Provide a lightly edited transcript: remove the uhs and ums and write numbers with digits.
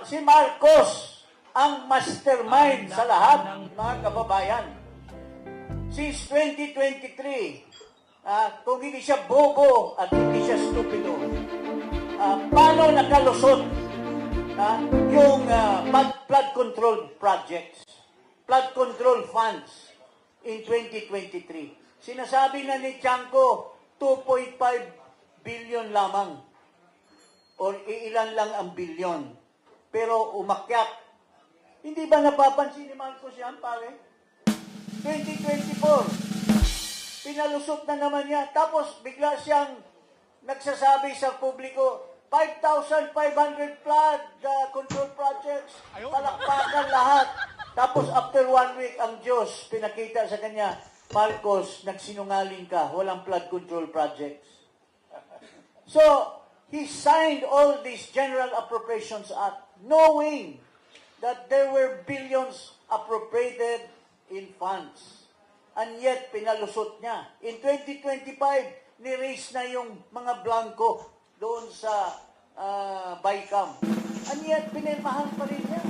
Si Marcos ang mastermind sa lahat ng mga kababayan. Since 2023, kung hindi siya bobo at hindi siya stupido, paano nakalusot yung flood control projects, flood control funds in 2023? Sinasabi na ni Tiangco, 2.5 billion lamang or ilan lang ang bilyon. Pero umakyat. Hindi ba napapansin ni Marcos yan, pare? 2024, pinalusot na naman niya. Tapos bigla siyang nagsasabi sa publiko, 5,500 flood control projects, palakpakan lahat. Tapos after 1 week, ang Diyos pinakita sa kanya, Marcos, nagsinungaling ka, walang flood control projects. So, he signed all these General Appropriations Act knowing that there were billions appropriated in funds. And yet, pinalusot niya. In 2025, ni-raise na yung mga blanco doon sa BICAM. And yet, pinirmahan pa rin niya.